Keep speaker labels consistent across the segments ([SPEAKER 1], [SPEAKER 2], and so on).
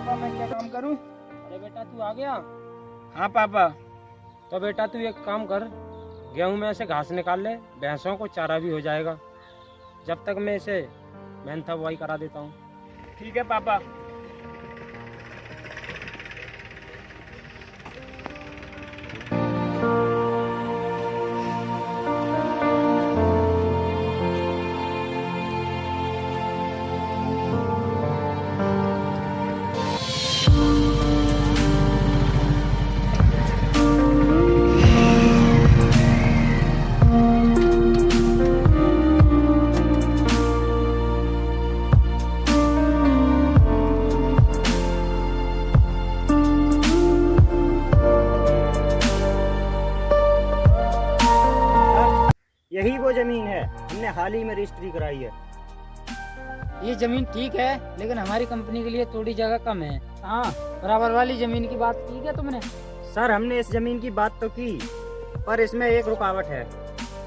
[SPEAKER 1] पापा मैं क्या काम करूं?
[SPEAKER 2] अरे बेटा तू आ गया।
[SPEAKER 1] हाँ पापा।
[SPEAKER 2] तो बेटा तू एक काम कर, गेहूं में से घास निकाल ले, भैंसों को चारा भी हो जाएगा। जब तक मैं इसे मेहनता बुआई करा देता हूँ।
[SPEAKER 1] ठीक है पापा।
[SPEAKER 3] यही वो जमीन है, हमने हाल ही में रजिस्ट्री कराई है।
[SPEAKER 4] ये जमीन ठीक है, लेकिन हमारी कंपनी के लिए थोड़ी जगह कम है। हाँ, बराबर वाली जमीन की बात की क्या तुमने?
[SPEAKER 3] सर हमने इस जमीन की बात तो की, पर इसमें एक रुकावट है।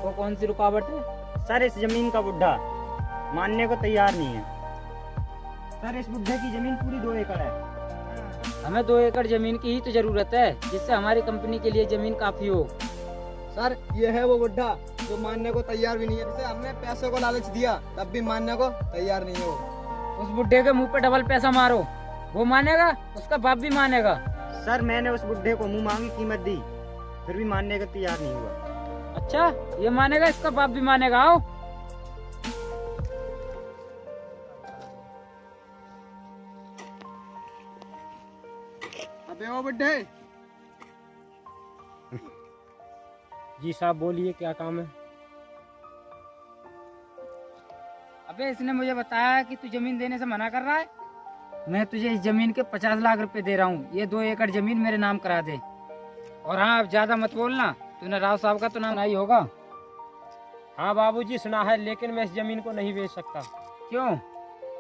[SPEAKER 4] वो कौन सी रुकावट है?
[SPEAKER 3] सर इस जमीन का बुड्ढा मानने को तैयार नहीं है। सर इस बुड्ढे की जमीन पूरी 2 एकड़ है।
[SPEAKER 4] हमें 2 एकड़ जमीन की ही तो जरूरत है, जिससे हमारी कंपनी के लिए जमीन काफी हो।
[SPEAKER 5] सर ये है वो बुड्ढा जो मानने को तैयार भी नहीं है। जिसे हमने पैसों को लालच दिया तब भी मानने को तैयार नहीं है वो।
[SPEAKER 4] उस बुड्ढे के मुंह पे डबल पैसा मारो, वो मानेगा, उसका बाप भी मानेगा।
[SPEAKER 3] सर मैंने उस बुड्ढे को मुंह मांगी कीमत दी, फिर भी मानने को तैयार नहीं हुआ।
[SPEAKER 4] अच्छा, ये मानेगा, इसका बाप भी मानेगा। आओ।
[SPEAKER 5] अबे वो बुड्ढे।
[SPEAKER 2] जी साहब बोलिए, क्या काम है?
[SPEAKER 4] अबे इसने मुझे बताया कि तू जमीन देने से मना कर रहा है। मैं तुझे इस जमीन के 50 लाख रुपए दे रहा हूँ, ये 2 एकड़ जमीन मेरे नाम करा दे। और हाँ, अब ज्यादा मत बोलना, तूने राव साहब का तो नाम नहीं होगा।
[SPEAKER 2] हाँ बाबूजी सुना है, लेकिन मैं इस जमीन को नहीं बेच सकता।
[SPEAKER 4] क्यों?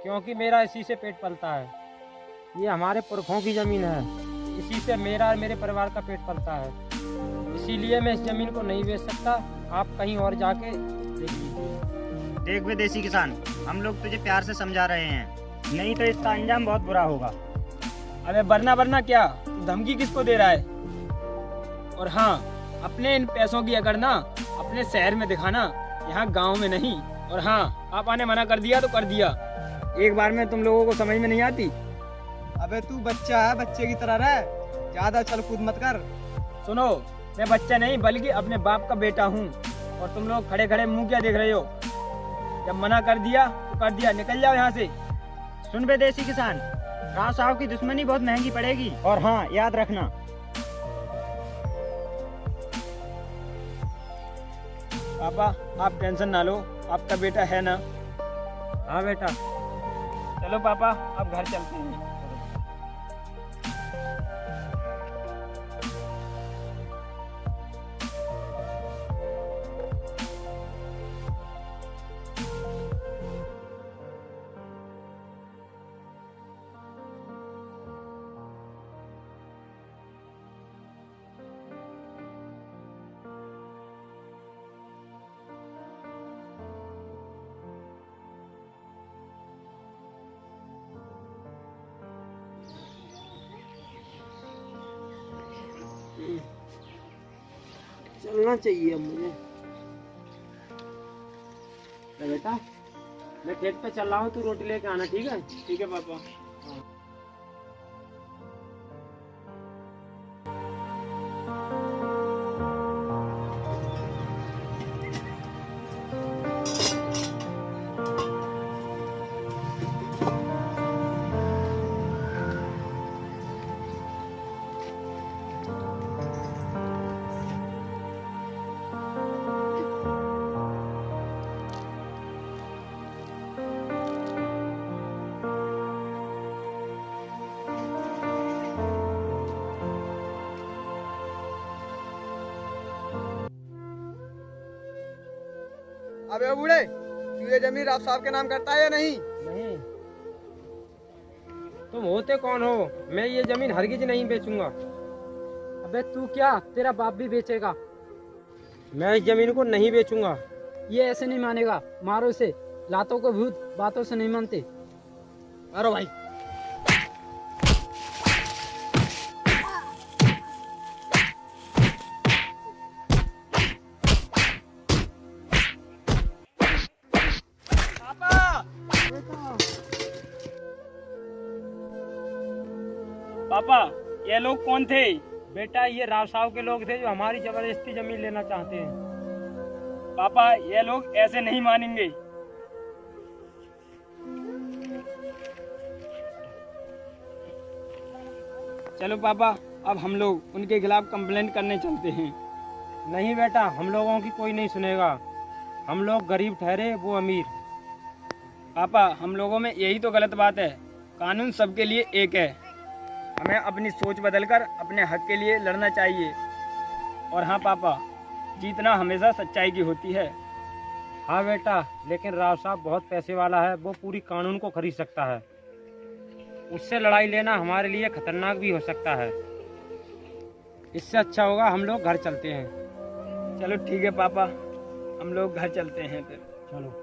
[SPEAKER 2] क्योंकि मेरा इसी से पेट पलता है। ये हमारे पुरखों की जमीन है, इसी से मेरा और मेरे परिवार का पेट पलता है। इसीलिए मैं इस जमीन को नहीं बेच सकता। आप कहीं और जाके देख लीजिए।
[SPEAKER 3] देख विदेशी किसान, हम लोग तुझे प्यार से समझा रहे हैं, नहीं तो इसका अंजाम बहुत बुरा होगा।
[SPEAKER 1] अबे वरना क्या, तू धमकी किसको दे रहा है? और हाँ, अपने इन पैसों की अगर ना अपने शहर में दिखाना, यहाँ गांव में नहीं। और हाँ, पापा ने मना कर दिया तो कर दिया, एक बार में तुम लोगों को समझ में नहीं आती।
[SPEAKER 5] अबे तू बच्चा है, बच्चे की तरह रह, ज्यादा चल कूद मत कर।
[SPEAKER 1] सुनो, मैं बच्चा नहीं बल्कि अपने बाप का बेटा हूँ। और तुम लोग खड़े खड़े मुंह क्या देख रहे हो? जब मना कर दिया तो कर दिया, निकल जाओ यहाँ से।
[SPEAKER 3] सुन विदेशी किसान, राव साहब की दुश्मनी बहुत महंगी पड़ेगी। और हाँ याद रखना,
[SPEAKER 1] पापा आप टेंशन ना लो, आपका बेटा है ना।
[SPEAKER 2] हाँ बेटा।
[SPEAKER 1] चलो पापा, अब घर चलते हैं।
[SPEAKER 5] चलना चाहिए मुझे।
[SPEAKER 2] तो बेटा मैं खेत पे चल रहा हूँ, तू रोटी लेके आना, ठीक है?
[SPEAKER 1] ठीक है पापा।
[SPEAKER 5] अबे वो बूढ़े, तू ये जमीन राव साहब के नाम करता है या नहीं?
[SPEAKER 2] नहीं। तुम होते कौन हो? मैं ये जमीन हरगिज नहीं बेचूंगा।
[SPEAKER 4] अबे तू क्या, तेरा बाप भी बेचेगा।
[SPEAKER 2] मैं इस जमीन को नहीं बेचूंगा।
[SPEAKER 4] ये ऐसे नहीं मानेगा, मारो इसे। लातों को भूत, बातों से नहीं मानते।
[SPEAKER 5] मारो भाई।
[SPEAKER 1] पापा ये लोग कौन थे?
[SPEAKER 2] बेटा ये राव साहब के लोग थे जो हमारी जबरदस्ती जमीन लेना चाहते हैं।
[SPEAKER 1] पापा ये लोग ऐसे नहीं मानेंगे। चलो पापा, अब हम लोग उनके खिलाफ कंप्लेंट करने चलते हैं।
[SPEAKER 2] नहीं बेटा, हम लोगों की कोई नहीं सुनेगा। हम लोग गरीब ठहरे, वो अमीर।
[SPEAKER 1] पापा हम लोगों में यही तो गलत बात है। कानून सबके लिए एक है। हमें अपनी सोच बदलकर अपने हक के लिए लड़ना चाहिए। और हाँ पापा, जीतना हमेशा सच्चाई की होती है।
[SPEAKER 2] हाँ बेटा, लेकिन राव साहब बहुत पैसे वाला है, वो पूरी कानून को खरीद सकता है। उससे लड़ाई लेना हमारे लिए खतरनाक भी हो सकता है। इससे अच्छा होगा हम लोग घर चलते हैं।
[SPEAKER 1] चलो ठीक है पापा, हम लोग घर चलते हैं फिर।
[SPEAKER 2] चलो।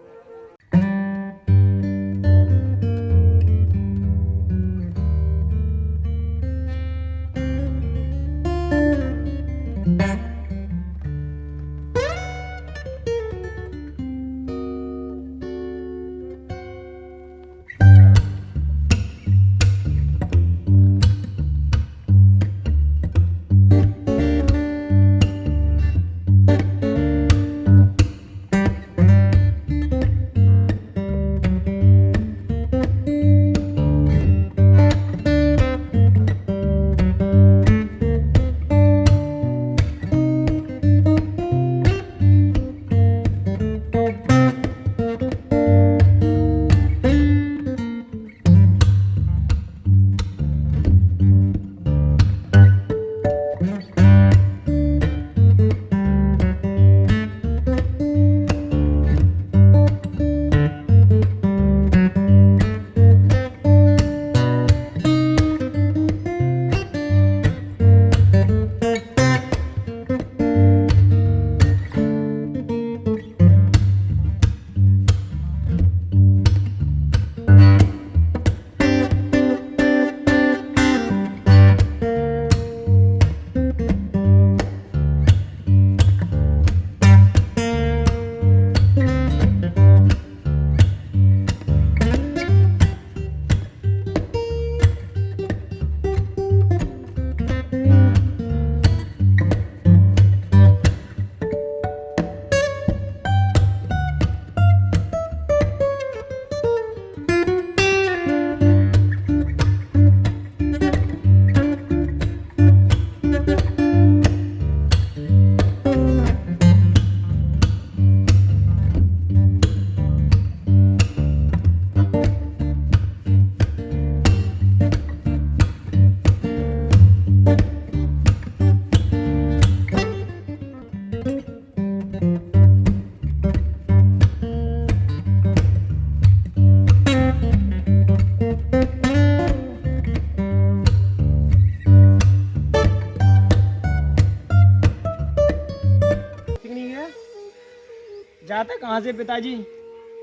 [SPEAKER 1] जाता कहाँ से पिताजी?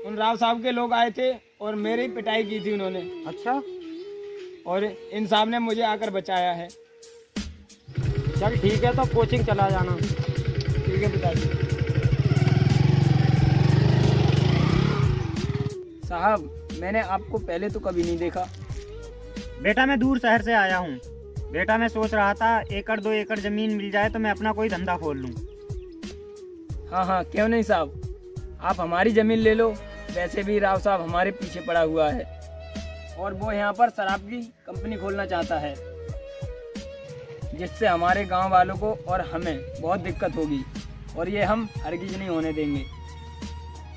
[SPEAKER 1] उन राव साहब के लोग आए थे और मेरी पिटाई की थी उन्होंने।
[SPEAKER 2] अच्छा,
[SPEAKER 1] और इन साहब ने मुझे आकर बचाया है।
[SPEAKER 2] चल ठीक है, तो कोचिंग चला जाना।
[SPEAKER 1] ठीक है पिताजी। साहब मैंने आपको पहले तो कभी नहीं देखा।
[SPEAKER 3] बेटा मैं दूर शहर से आया हूँ। बेटा मैं सोच रहा था 1-2 एकड़ जमीन मिल जाए तो मैं अपना कोई धंधा खोल लूँ।
[SPEAKER 1] हाँ हाँ क्यों नहीं साहब, आप हमारी ज़मीन ले लो। वैसे भी राव साहब हमारे पीछे पड़ा हुआ है और वो यहाँ पर शराब की कंपनी खोलना चाहता है, जिससे हमारे गांव वालों को और हमें बहुत दिक्कत होगी और ये हम हरगिज नहीं होने देंगे।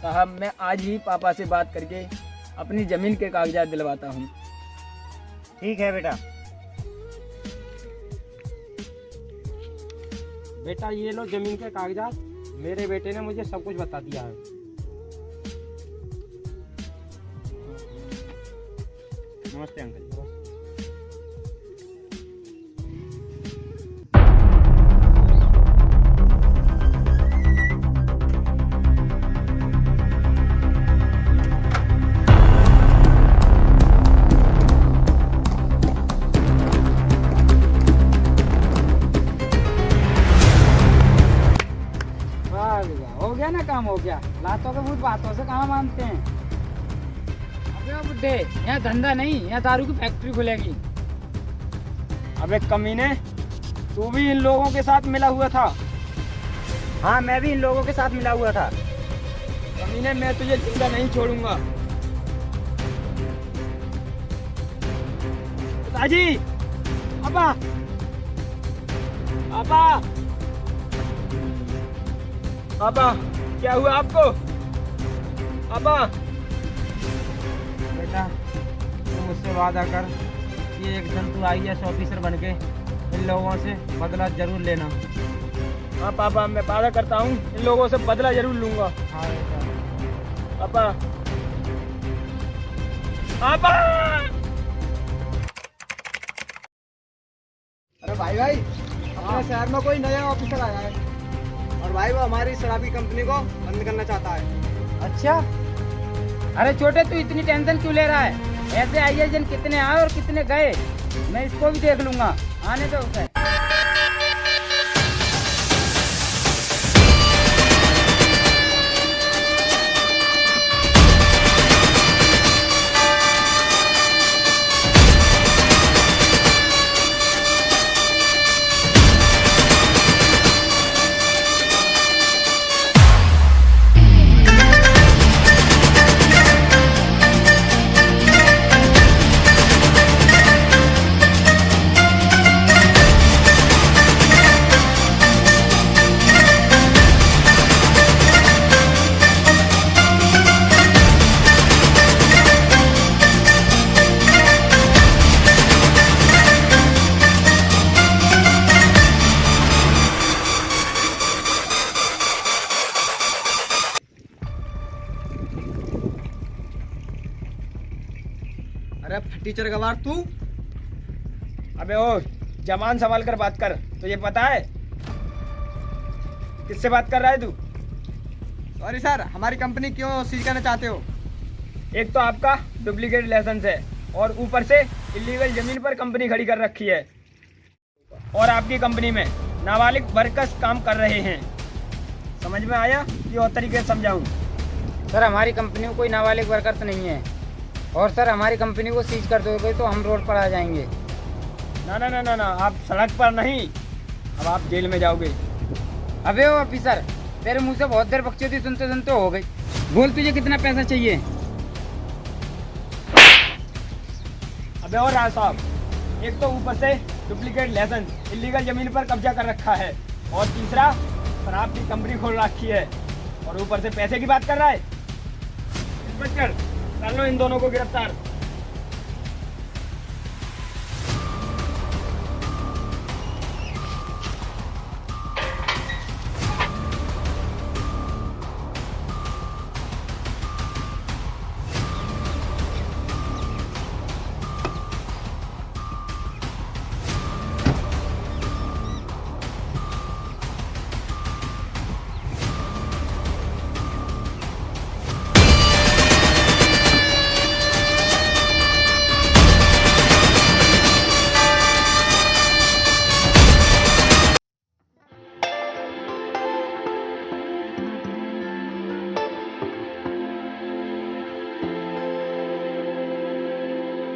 [SPEAKER 1] साहब मैं आज ही पापा से बात करके अपनी ज़मीन के कागजात दिलवाता हूँ।
[SPEAKER 3] ठीक है बेटा।
[SPEAKER 2] बेटा ये लो जमीन के कागजात। मेरे बेटे ने मुझे सब कुछ बता दिया है।
[SPEAKER 3] नमस्ते अंकल।
[SPEAKER 4] हो गया ना, काम हो गया। लातों के भूत बातों से कहाँ मानते हैं। अबे बुड्ढे, यहाँ धंधा नहीं, यहाँ दारू की फैक्ट्री खुलेगी।
[SPEAKER 1] अबे कमीने, तू भी इन लोगों के साथ मिला हुआ था?
[SPEAKER 3] हाँ, मैं भी इन लोगों के साथ मिला हुआ था।
[SPEAKER 1] कमीने, मैं तुझे जिंदा नहीं छोड़ूंगा। पिताजी, पापा, पापा, पापा, क्या हुआ आपको? पापा,
[SPEAKER 2] बेटा तू मुझसे वादा कर कि एक दिन तू IAS ऑफिसर बन के इन लोगों से बदला जरूर लेना।
[SPEAKER 1] हाँ पापा, मैं वादा करता हूँ इन लोगों से बदला जरूर लूंगा।
[SPEAKER 2] हाँ बेटा।
[SPEAKER 1] पापा, पापा।
[SPEAKER 5] अरे भाई अपने शहर में कोई नया ऑफिसर आया है और भाई वो हमारी शराबी कंपनी को बंद करना चाहता है।
[SPEAKER 4] अच्छा, अरे छोटे तू इतनी टेंशन क्यों ले रहा है? ऐसे IAS जन कितने आए और कितने गए, मैं इसको भी देख लूंगा। आने दो उसे।
[SPEAKER 5] अरे टीचर गवार तू?
[SPEAKER 1] अबे ओ, जबान संभाल कर बात कर। तुझे पता है किससे बात कर रहा है तू?
[SPEAKER 5] सॉरी सर, हमारी कंपनी क्यों सीज करना चाहते हो?
[SPEAKER 1] एक तो आपका डुप्लीकेट लाइसेंस है और ऊपर से इलीगल जमीन पर कंपनी खड़ी कर रखी है और आपकी कंपनी में नाबालिग वर्कर्स काम कर रहे हैं। समझ में आया कि और तरीके से समझाऊं?
[SPEAKER 4] सर हमारी कंपनी में कोई नाबालिग वर्कर्स नहीं है और सर हमारी कंपनी को सीज कर दोगे तो हम रोड पर आ जाएंगे।
[SPEAKER 1] ना ना ना ना ना, आप सड़क पर नहीं, अब आप जेल में जाओगे।
[SPEAKER 4] अबे ओ ऑफिसर, तेरे मुंह से बहुत देर बकचोदी सुनते सुनते हो गई। बोल तुझे कितना पैसा चाहिए?
[SPEAKER 1] अबे और राज साहब, एक तो ऊपर से डुप्लीकेट लाइसेंस, इलीगल जमीन पर कब्जा कर रखा है और तीसरा शराब की कंपनी खोल रखी है और ऊपर से पैसे की बात कर रहा है। इंस्पेक्टर, कर लो इन दोनों को गिरफ्तार।